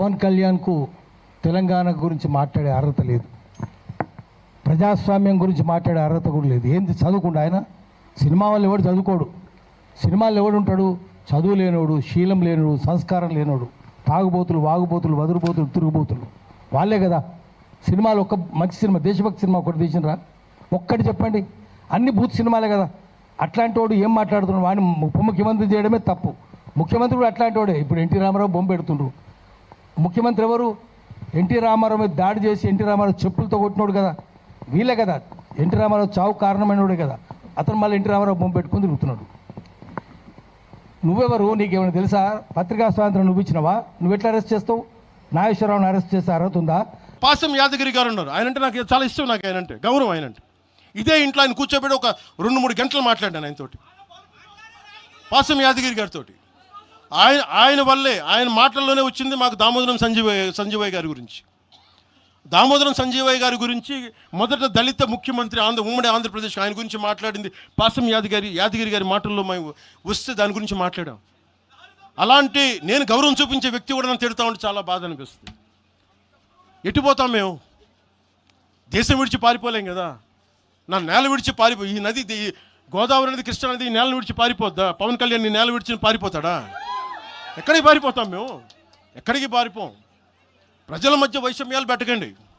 పవన్ కళ్యాణ్కు తెలంగాణ గురించి మాట్లాడే అర్హత లేదు, ప్రజాస్వామ్యం గురించి మాట్లాడే అర్హత కూడా లేదు. ఏంది చదువుకుండా ఆయన? సినిమా వాళ్ళు ఎవడు చదువుకోడు, సినిమాల్లో ఎవడు ఉంటాడు? చదువు లేనోడు, శీలం లేనోడు, సంస్కారం లేనోడు, తాగుబోతులు, వాగుబోతులు, వదురుబోతులు, తిరుగుబోతులు వాళ్ళే కదా. సినిమాలు ఒక్క మంచి సినిమా, దేశభక్తి సినిమా ఒకటి తీసినరా? ఒక్కటి చెప్పండి. అన్ని బూత్ సినిమాలే కదా. అట్లాంటి వాడు ఏం మాట్లాడుతున్నాడు? వాడిని ఉప ముఖ్యమంత్రి చేయడమే తప్పు. ముఖ్యమంత్రి కూడా అట్లాంటి వాడే. ఇప్పుడు ఎన్టీ రామారావు బొమ్మ పెడుతుండ్రు. ముఖ్యమంత్రి ఎవరు? ఎన్టీ రామారావు మీద దాడి చేసి ఎన్టీ రామారావు చెప్పులతో కొట్టినోడు కదా, వీళ్ళే కదా. ఎన్టీ రామారావు చావు కారణమైనోడే కదా. అతను మళ్ళీ ఎన్టీ రామారావు బొమ్మ పెట్టుకుని తిరుగుతున్నాడు. నువ్వెవరు? నీకేమైనా తెలుసా? పత్రికా స్వాతంత్రం నువ్వు ఇచ్చినవా? నువ్వు ఎట్లా అరెస్ట్ చేస్తావు? నాగేశ్వరరావుని అరెస్ట్ చేసే అర్హత ఉందా? పాసం యాదగిరి గారు ఉన్నారు. ఆయనంటే నాకు చాలా ఇష్టం, నాకు ఆయనంటే గౌరవం. ఆయనంటే ఇదే ఇంట్లో ఆయన కూర్చోబెట్టి ఒక 2-3 గంటలు మాట్లాడాను ఆయనతోటి, పాసం యాదగిరి గారితో. ఆయన వల్లే, ఆయన మాటల్లోనే వచ్చింది మాకు దామోదరం సంజీవయ్య గారి గురించి. దామోదరం సంజీవయ్య గారి గురించి మొదట దళిత ముఖ్యమంత్రి ఉమ్మడి ఆంధ్రప్రదేశ్, ఆయన గురించి మాట్లాడింది పాసం యాదగిరి గారి మాటల్లో మేము వస్తే దాని గురించి మాట్లాడాం. అలాంటి నేను గౌరవం చూపించే వ్యక్తి కూడా నన్ను తిడతా ఉంటే చాలా బాధ అనిపిస్తుంది. ఎటుపోతాం మేము? దేశం విడిచి పారిపోలేం కదా. నా నేల విడిచి ఈ నది, గోదావరి నది, కృష్ణా నది ఈ నేలను విడిచి పారిపోద్దా? పవన్ కళ్యాణ్ ఈ నేల విడిచి పారిపోతాడా? ఎక్కడికి పారిపోతాం మేము? ఎక్కడికి పారిపోం. ప్రజల మధ్య వైషమ్యాలు పెట్టకండి.